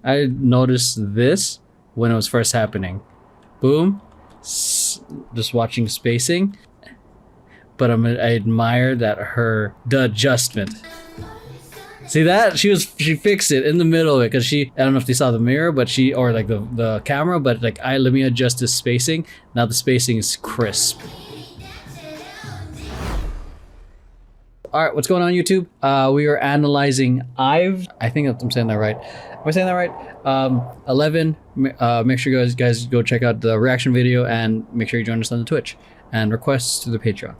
I noticed this when it was first happening. Boom. Just watching spacing. But I admire that the adjustment. See that? She fixed it in the middle of it because I don't know if they saw the mirror, but or like the camera, but like let me adjust the spacing. Now the spacing is crisp. All right, what's going on YouTube? We are analyzing IVE. I think I'm saying that right. Am I saying that right? 11. Make sure you guys go check out the reaction video and make sure you join us on the Twitch and requests to the Patreon.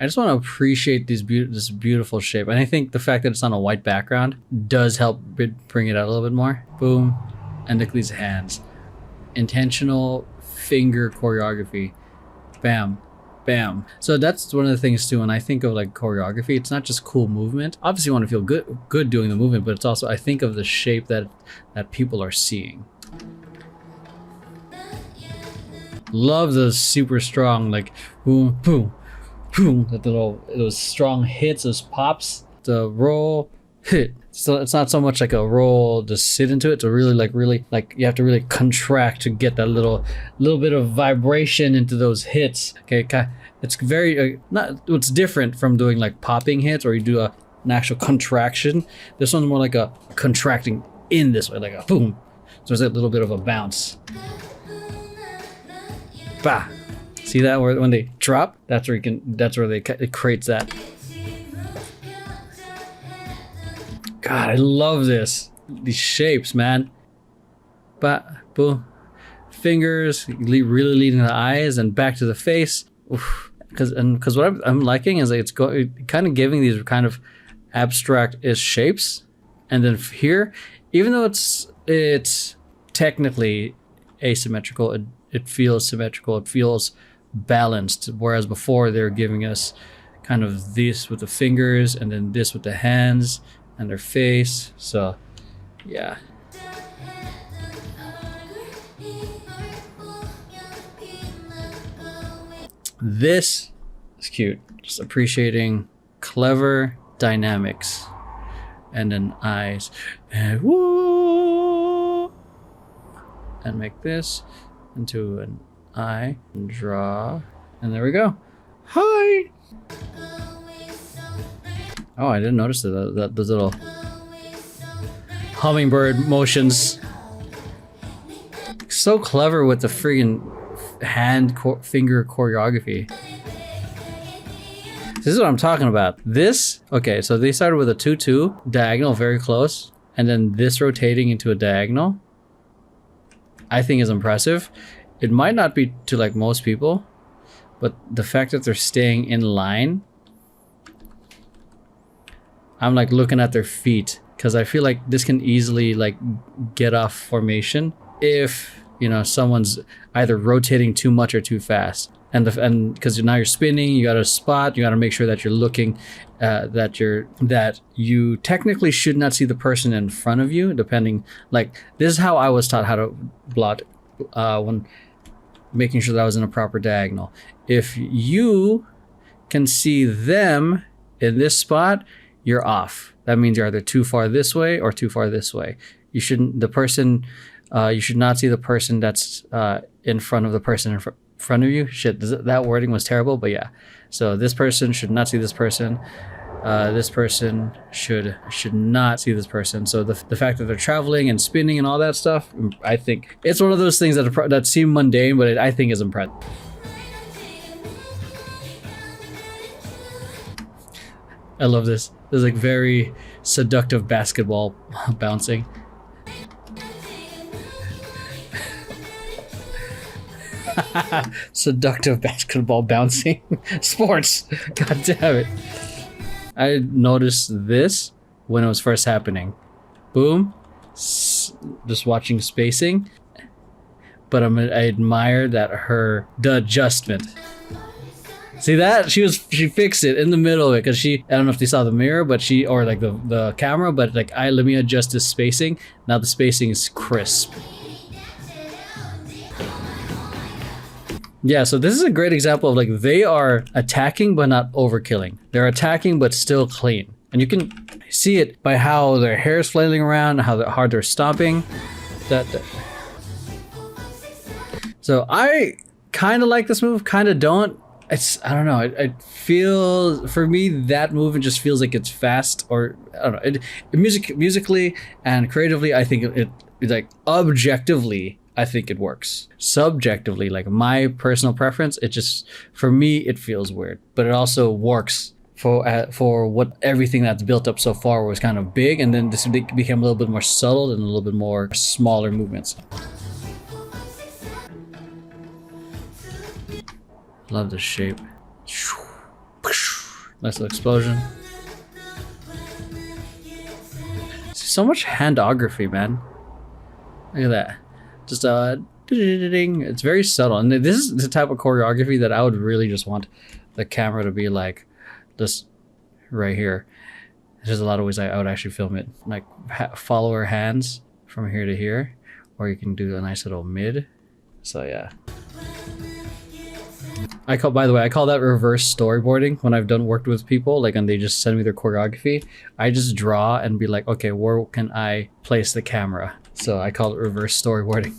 I just want to appreciate this beautiful shape, and I think the fact that it's on a white background does help bring it out a little bit more. Boom, and look at these hands. Intentional finger choreography. Bam. Bam. So that's one of the things too, when I think of like choreography, it's not just cool movement. Obviously you want to feel good doing the movement, but it's also, I think of the shape that people are seeing. Love those super strong, like boom, boom, boom, those strong hits, those pops. The roll, hit. So it's not so much like a roll to sit into it, to really like you have to really contract to get that little bit of vibration into those hits. Okay, it's very it's different from doing like popping hits, or you do an actual contraction. This one's more like a contracting in this way, like a boom. So there's a little bit of a bounce. Bah. See that when they drop? That's where it creates that. God, I love this. These shapes, man. But boom, fingers really leading to the eyes and back to the face. Because what I'm liking is like it's kind of giving these kind of abstract-ish shapes, and then here, even though it's technically asymmetrical, it feels symmetrical. It feels balanced. Whereas before they were giving us kind of this with the fingers and then this with the hands and their face. So yeah, this is cute. Just appreciating clever dynamics. And then eyes and woo, and make this into an eye and draw, and there we go. Hi. Oh, I didn't notice that those little hummingbird motions. So clever with the friggin' finger choreography. This is what I'm talking about. This, okay, so they started with a 2-2 diagonal, very close, and then this rotating into a diagonal, I think is impressive. It might not be to like most people, but the fact that they're staying in line, I'm like looking at their feet, because I feel like this can easily like get off formation if, you know, someone's either rotating too much or too fast. And because now you're spinning, you got to spot, you got to make sure that you're looking, that you technically should not see the person in front of you, depending, like this is how I was taught how to blot when making sure that I was in a proper diagonal. If you can see them in this spot, you're off. That means you're either too far this way or too far this way. You shouldn't, you should not see the person that's in front of the person in front of you. Shit, that wording was terrible, but yeah. So this person should not see this person. This person should not see this person. So the fact that they're traveling and spinning and all that stuff, I think it's one of those things that seem mundane, but I think is impressive. I love this. There's like very seductive basketball bouncing. Seductive basketball bouncing. Sports. God damn it. I noticed this when it was first happening. Boom. Just watching spacing. But I admire that the adjustment. See that? She fixed it in the middle of it because I don't know if they saw the mirror, but or like the camera, but like let me adjust the spacing. Now the spacing is crisp. Yeah, so this is a great example of like they are attacking but not overkilling. They're attacking but still clean. And you can see it by how their hair is flailing around, how hard they're stomping. that. So I kind of like this move, kind of don't. I don't know. I feel, for me, that movement just feels like it's fast, or I don't know. Musically and creatively, I think it like objectively, I think it works. Subjectively, like my personal preference, it just, for me, it feels weird, but it also works for what everything that's built up so far was kind of big, and then this became a little bit more subtle and a little bit more smaller movements. Love this shape. Nice little explosion. So much handography, man. Look at that. Just it's very subtle, and this is the type of choreography that I would really just want the camera to be like this right here. There's a lot of ways I would actually film it, like follow her hands from here to here, or you can do a nice little mid. So yeah. By the way, I call that reverse storyboarding when I've worked with people, like, and they just send me their choreography. I just draw and be like, okay, where can I place the camera? So I call it reverse storyboarding.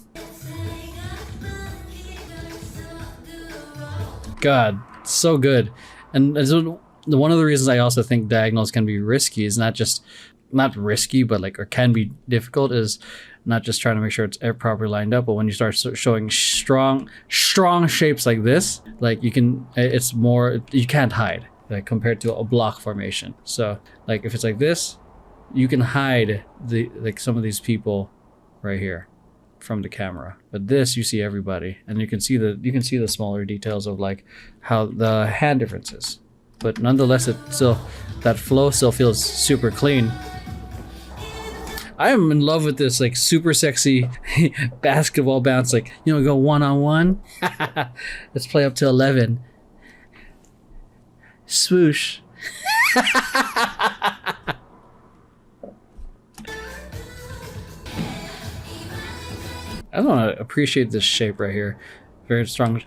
God, so good. And so one of the reasons I also think diagonals can be risky is not risky, but like, or can be difficult, is not just trying to make sure it's properly lined up, but when you start showing strong shapes like this, like it's more, you can't hide, like compared to a block formation. So like if it's like this, you can hide some of these people right here from the camera, but this, you see everybody, and you can see the smaller details of like how the hand differences, but nonetheless that flow still feels super clean. I am in love with this like super sexy basketball bounce, like, you know, go one-on-one. Let's play up to 11. Swoosh. I don't want to appreciate this shape right here. Very strong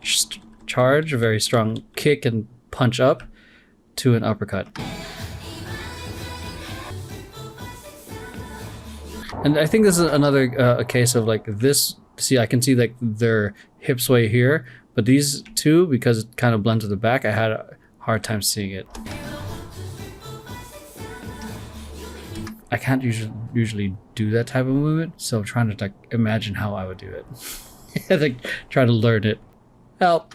charge, a very strong kick and punch up to an uppercut. And I think this is another a case of like this. See, I can see like their hip sway here, but these two, because it kind of blends to the back, I had a hard time seeing it. I can't usually do that type of movement, so I'm trying to like imagine how I would do it. Like try to learn it. Help.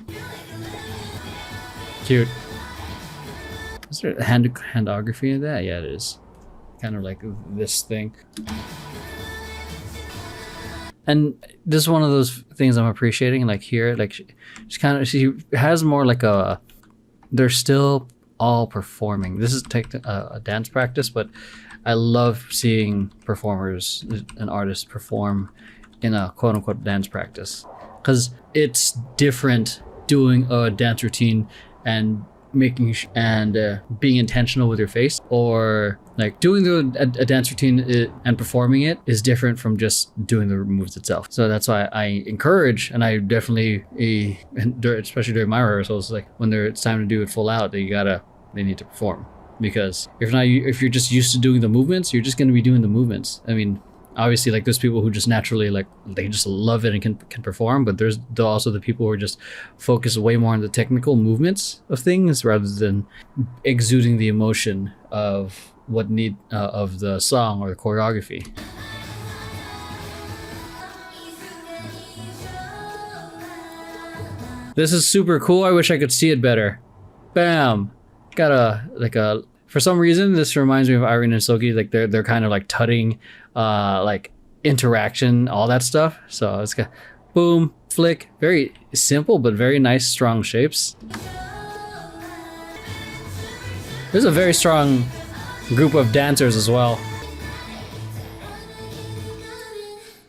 Cute. Is there handography in that? Yeah, it is. Kind of like this thing. And this is one of those things I'm appreciating, like here, like she has more like they're still all performing. This is a dance practice, but I love seeing performers and artists perform in a quote unquote dance practice, because it's different doing a dance routine and being intentional with your face, or like doing a dance routine and performing it is different from just doing the moves itself. So that's why I encourage, and I definitely, especially during my rehearsals, like when it's time to do it full out, they need to perform, because if you're just used to doing the movements, you're just going to be doing the movements. I mean, obviously, like there's people who just naturally like they just love it and can perform, but there's also the people who are just focus way more on the technical movements of things rather than exuding the emotion of of the song or the choreography. This is super cool. I wish I could see it better. Bam. Got for some reason, this reminds me of Irene and Soki. Like they're kind of like tutting, like interaction, all that stuff. So it's got boom, flick, very simple but very nice, strong shapes. There's a very strong group of dancers as well.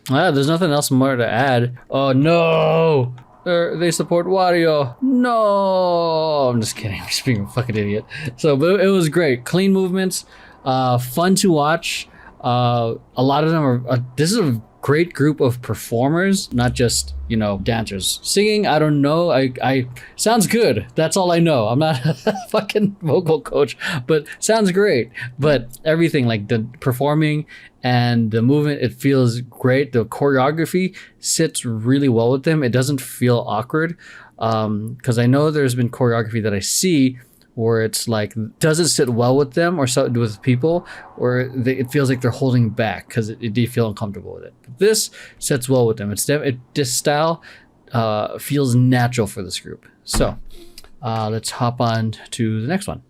There's nothing else more to add. Oh no! They support Wario. No, I'm just kidding. I'm just being a fucking idiot. So, but it was great. Clean movements, fun to watch. A lot of them are. This is a great group of performers, not just, you know, dancers. Singing, I don't know. I sounds good. That's all I know. I'm not a fucking vocal coach, but sounds great. But everything, like the performing and the movement, it feels great. The choreography sits really well with them. It doesn't feel awkward. Because I know there's been choreography that I see where it's like doesn't sit well with them or so with people, or it feels like they're holding back because they feel uncomfortable with it. But this sits well with them. This style feels natural for this group. So let's hop on to the next one.